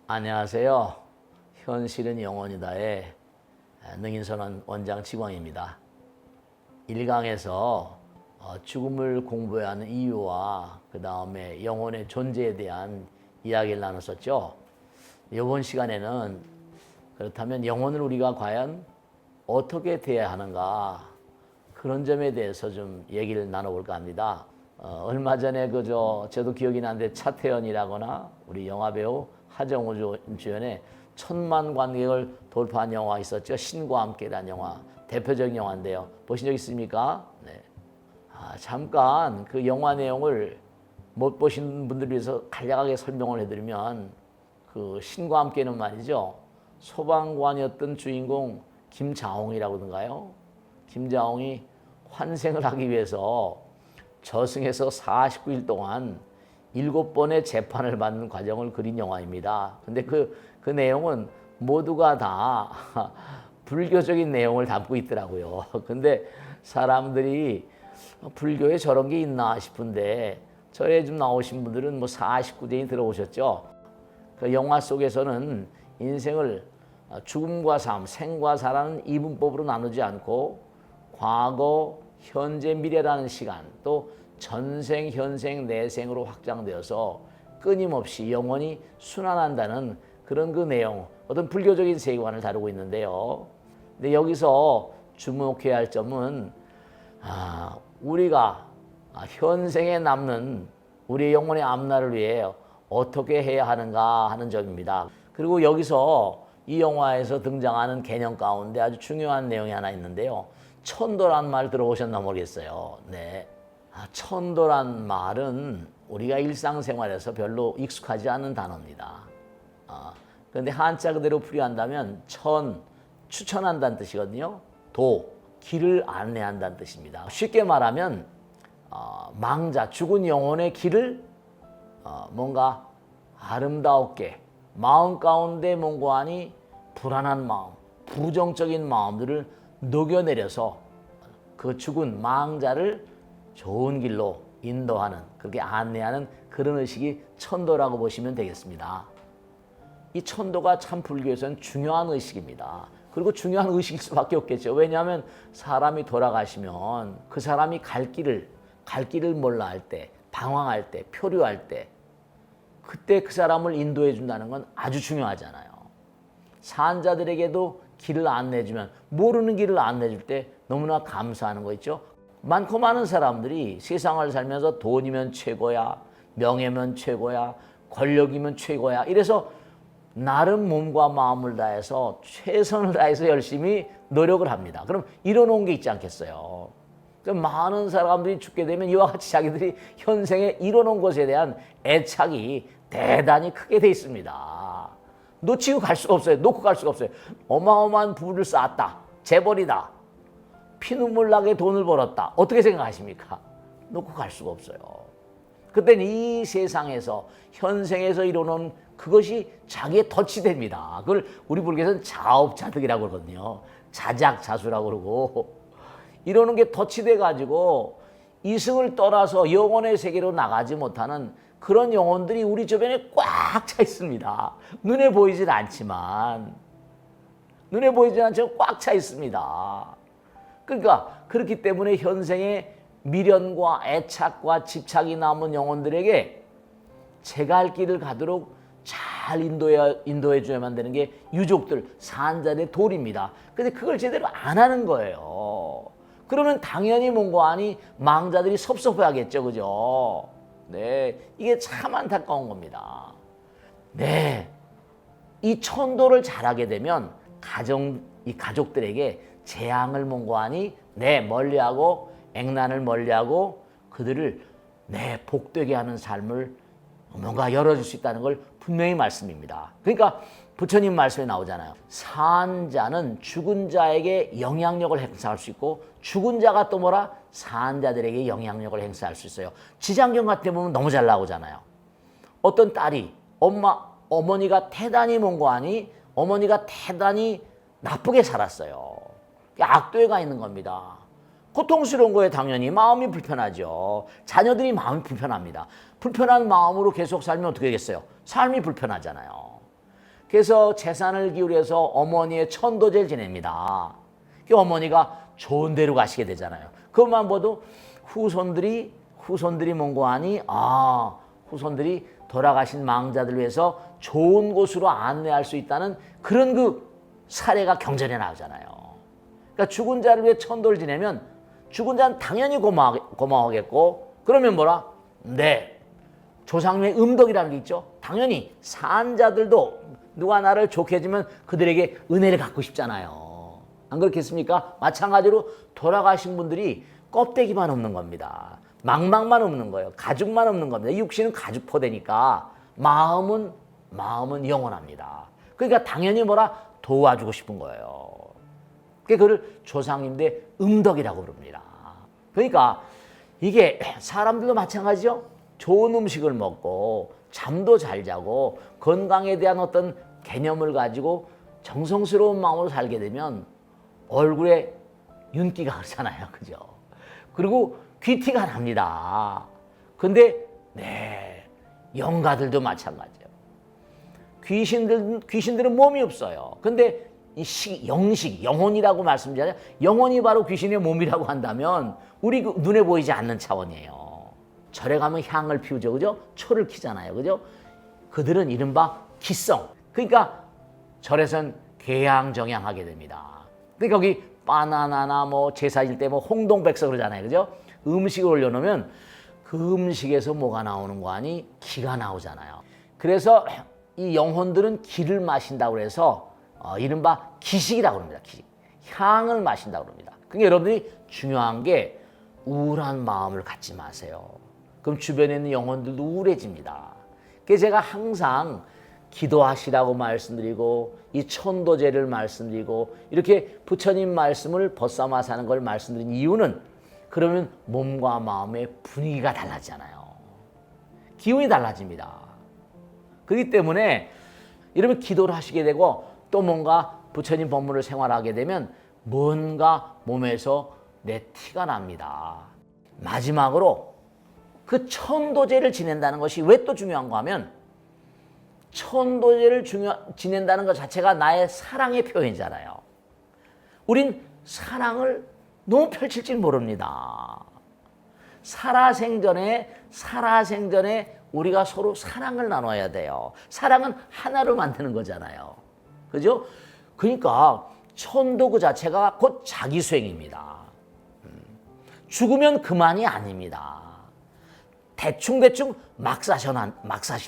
안녕하세요. 현실은 영원이다의 능인선원 원장 지광입니다. 1강에서 죽음을 공부해야 하는 이유와 그 다음에 영혼의 존재에 대한 이야기를 나눴었죠. 이번 시간에는 그렇다면 영혼을 우리가 과연 어떻게 대해야 하는가, 그런 점에 대해서 좀 얘기를 나눠볼까 합니다. 얼마 전에 저도 기억이 나는데 차태현이라거나 우리 영화배우 하정우 주연의 1000만 관객을 돌파한 영화가 있었죠. 신과 함께라는 영화, 대표적인 영화인데요. 보신 적 있습니까? 네. 잠깐 그 영화 내용을 못 보신 분들을 위해서 간략하게 설명을 해드리면, 그 신과 함께는 말이죠, 소방관이었던 주인공 김자홍이라고든가요. 김자홍이 환생을 하기 위해서 저승에서 49일 동안 7번의 재판을 받는 과정을 그린 영화입니다. 근데 그 내용은 모두가 다 불교적인 내용을 담고 있더라고요. 근데 사람들이 불교에 저런 게 있나 싶은데, 저에 좀 나오신 분들은 49제니 들어오셨죠. 그 영화 속에서는 인생을 죽음과 삶, 생과 사라는 이분법으로 나누지 않고 과거, 현재, 미래라는 시간, 또 전생, 현생, 내생으로 확장되어서 끊임없이 영원히 순환한다는 그런 그 내용, 어떤 불교적인 세계관을 다루고 있는데요. 근데 여기서 주목해야 할 점은 우리가 현생에 남는 우리의 영혼의 앞날을 위해 어떻게 해야 하는가 하는 점입니다. 그리고 여기서 이 영화에서 등장하는 개념 가운데 아주 중요한 내용이 하나 있는데요. 천도란 말 들어보셨나 모르겠어요. 네. 천도란 말은 우리가 일상생활에서 별로 익숙하지 않은 단어입니다. 그런데 한자 그대로 풀이한다면 추천한다는 뜻이거든요. 도, 길을 안내한다는 뜻입니다. 쉽게 말하면 망자, 죽은 영혼의 길을 뭔가 아름다웠게, 마음 가운데 뭔가하니 불안한 마음, 부정적인 마음들을 녹여내려서 그 죽은 망자를 좋은 길로 인도하는, 그렇게 안내하는 그런 의식이 천도라고 보시면 되겠습니다. 이 천도가 참 불교에서는 중요한 의식입니다. 그리고 중요한 의식일 수밖에 없겠죠. 왜냐하면 사람이 돌아가시면 그 사람이 갈 길을 몰라 할 때, 방황할 때, 표류할 때, 그때 그 사람을 인도해 준다는 건 아주 중요하잖아요. 산자들에게도 길을 안내해주면, 모르는 길을 안내해줄 때 너무나 감사하는 거 있죠. 많고 많은 사람들이 세상을 살면서 돈이면 최고야, 명예면 최고야, 권력이면 최고야, 이래서 나름 몸과 마음을 다해서 최선을 다해서 열심히 노력을 합니다. 그럼 이뤄놓은 게 있지 않겠어요? 많은 사람들이 죽게 되면 이와 같이 자기들이 현생에 이뤄놓은 것에 대한 애착이 대단히 크게 돼 있습니다. 놓치고 갈 수가 없어요. 놓고 갈 수가 없어요. 어마어마한 부를 쌓았다, 재벌이다, 피눈물 나게 돈을 벌었다, 어떻게 생각하십니까? 놓고 갈 수가 없어요. 그때는 이 세상에서, 현생에서 이뤄놓은 그것이 자기의 덫이 됩니다. 그걸 우리 불교에서는 자업자득이라고 그러거든요. 자작자수라고 그러고, 이러는 게 덫이 돼가지고 이승을 떠나서 영혼의 세계로 나가지 못하는 그런 영혼들이 우리 주변에 꽉 차 있습니다. 눈에 보이진 않지만 꽉 차 있습니다. 그러니까 그렇기 때문에 현생에 미련과 애착과 집착이 남은 영혼들에게 제갈 길을 가도록 잘 인도해 줘야만 되는 게 유족들, 산자의 도리입니다. 근데 그걸 제대로 안 하는 거예요. 그러면 당연히 뭔가하니 망자들이 섭섭해하겠죠, 그죠? 네, 이게 참 안타까운 겁니다. 네, 이 천도를 잘하게 되면 이 가족들에게 재앙을 뭔가하니 멀리하고, 액난을 멀리하고, 그들을 복되게 하는 삶을 뭔가 열어줄 수 있다는 걸 분명히 말씀입니다. 그러니까 부처님 말씀에 나오잖아요. 산자는 죽은 자에게 영향력을 행사할 수 있고, 죽은 자가 또 산자들에게 영향력을 행사할 수 있어요. 지장경 같은 데 보면 너무 잘 나오잖아요. 어떤 딸이 어머니가 대단히 어머니가 대단히 나쁘게 살았어요. 악도에 가 있는 겁니다. 고통스러운 거에 당연히 마음이 불편하죠. 자녀들이 마음이 불편합니다. 불편한 마음으로 계속 살면 어떻게 되겠어요? 삶이 불편하잖아요. 그래서 재산을 기울여서 어머니의 천도제를 지냅니다. 그 어머니가 좋은 데로 가시게 되잖아요. 그것만 봐도 후손들이 뭔고 하니 후손들이 돌아가신 망자들 위해서 좋은 곳으로 안내할 수 있다는 그런 그 사례가 경전에 나오잖아요. 그러니까 죽은 자를 위해 천도를 지내면 죽은 자는 당연히 고마워하겠고, 그러면 뭐라? 네, 조상님의 음덕이라는 게 있죠. 당연히 산 자들도 누가 나를 좋게 해주면 그들에게 은혜를 갖고 싶잖아요. 안 그렇겠습니까? 마찬가지로 돌아가신 분들이 껍데기만 없는 겁니다. 망막만 없는 거예요. 가죽만 없는 겁니다. 이 육신은 가죽포대니까 마음은 영원합니다. 그러니까 당연히 뭐라? 도와주고 싶은 거예요. 그걸 조상님들의 음덕이라고 부릅니다. 그러니까 이게 사람들도 마찬가지죠. 좋은 음식을 먹고 잠도 잘 자고 건강에 대한 어떤 개념을 가지고 정성스러운 마음으로 살게 되면 얼굴에 윤기가 흐르잖아요. 그죠? 그리고 귀티가 납니다. 근데 영가들도 마찬가지예요. 귀신들은 몸이 없어요. 근데 이 영혼이라고 말씀드리잖아요. 영혼이 바로 귀신의 몸이라고 한다면 우리 눈에 보이지 않는 차원이에요. 절에 가면 향을 피우죠. 그죠? 초를 키잖아요. 그죠? 그들은 이른바 기성. 그러니까 절에선 개양정양하게 됩니다. 그러니까 거기 바나나나 제사일 때 홍동백서 그러잖아요. 그죠? 음식을 올려놓으면 그 음식에서 뭐가 나오는 거 아니? 기가 나오잖아요. 그래서 이 영혼들은 기를 마신다고 해서 이른바 기식이라고 합니다. 기식. 향을 마신다고 합니다. 그러니까 여러분들이 중요한 게 우울한 마음을 갖지 마세요. 그럼 주변에 있는 영혼들도 우울해집니다. 그래서 제가 항상 기도하시라고 말씀드리고 이 천도제를 말씀드리고 이렇게 부처님 말씀을 벗삼아서 하는 걸 말씀드린 이유는 그러면 몸과 마음의 분위기가 달라지잖아요. 기운이 달라집니다. 그렇기 때문에 이러면 기도를 하시게 되고 또 뭔가 부처님 법문을 생활하게 되면 뭔가 몸에서 내 티가 납니다. 마지막으로 그 천도제를 지낸다는 것이 왜 또 중요한가 하면 천도제를 지낸다는 것 자체가 나의 사랑의 표현이잖아요. 우린 사랑을 너무 펼칠 줄 모릅니다. 살아생전에 우리가 서로 사랑을 나눠야 돼요. 사랑은 하나로 만드는 거잖아요. 그죠? 그러니까 천도 그 자체가 곧 자기수행입니다. 죽으면 그만이 아닙니다. 대충 막 사시면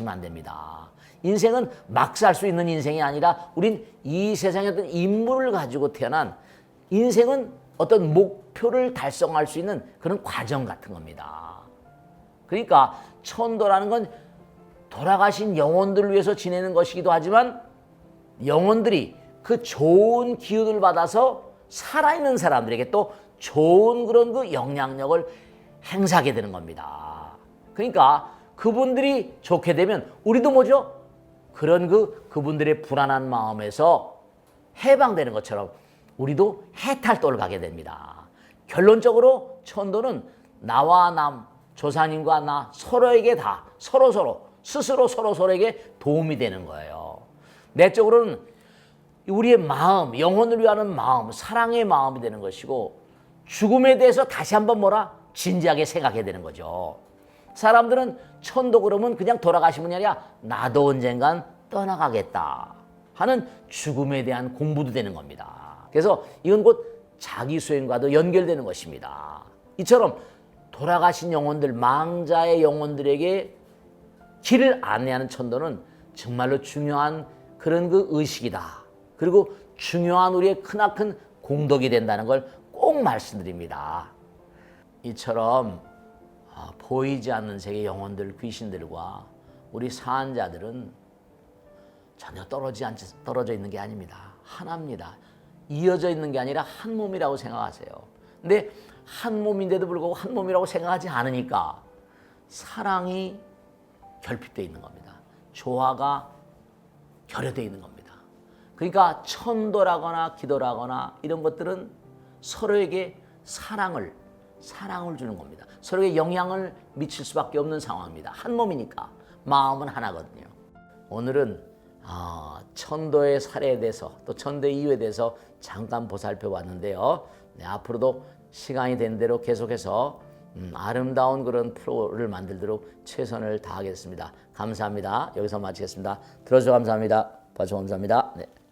안 됩니다. 인생은 막 살 수 있는 인생이 아니라 우린 이 세상에 어떤 임무를 가지고 태어난 인생은 어떤 목표를 달성할 수 있는 그런 과정 같은 겁니다. 그러니까 천도라는 건 돌아가신 영혼들을 위해서 지내는 것이기도 하지만 영혼들이 그 좋은 기운을 받아서 살아있는 사람들에게 또 좋은 그런 그 영향력을 행사하게 되는 겁니다. 그러니까 그분들이 좋게 되면 우리도 뭐죠? 그런 그분들의 불안한 마음에서 해방되는 것처럼 우리도 해탈도를 가게 됩니다. 결론적으로 천도는 나와 남, 조사님과 나 서로에게 다 스스로 서로에게 도움이 되는 거예요. 내적으로는 우리의 마음, 영혼을 위하는 마음, 사랑의 마음이 되는 것이고 죽음에 대해서 다시 한번 진지하게 생각해야 되는 거죠. 사람들은 천도 그러면 그냥 돌아가신 분이 아니라 나도 언젠간 떠나가겠다 하는 죽음에 대한 공부도 되는 겁니다. 그래서 이건 곧 자기 수행과도 연결되는 것입니다. 이처럼 돌아가신 영혼들, 망자의 영혼들에게 길을 안내하는 천도는 정말로 중요한 그런 그 의식이다. 그리고 중요한 우리의 크나큰 공덕이 된다는 걸 꼭 말씀드립니다. 이처럼 보이지 않는 세계 영혼들, 귀신들과 우리 사한자들은 전혀 떨어져 있는 게 아닙니다. 하나입니다. 이어져 있는 게 아니라 한 몸이라고 생각하세요. 근데 한 몸인데도 불구하고 한 몸이라고 생각하지 않으니까 사랑이 결핍되어 있는 겁니다. 조화가 결여되어 있는 겁니다. 그러니까 천도라거나 기도라거나 이런 것들은 서로에게 사랑을 주는 겁니다. 서로에게 영향을 미칠 수밖에 없는 상황입니다. 한 몸이니까 마음은 하나거든요. 오늘은 천도의 사례에 대해서 또 천도 이유에 대해서 잠깐 보살펴 봤는데요. 네, 앞으로도 시간이 된 대로 계속해서 아름다운 그런 프로를 만들도록 최선을 다하겠습니다. 감사합니다. 여기서 마치겠습니다. 들어주셔서 감사합니다. 봐주셔서 감사합니다. 네.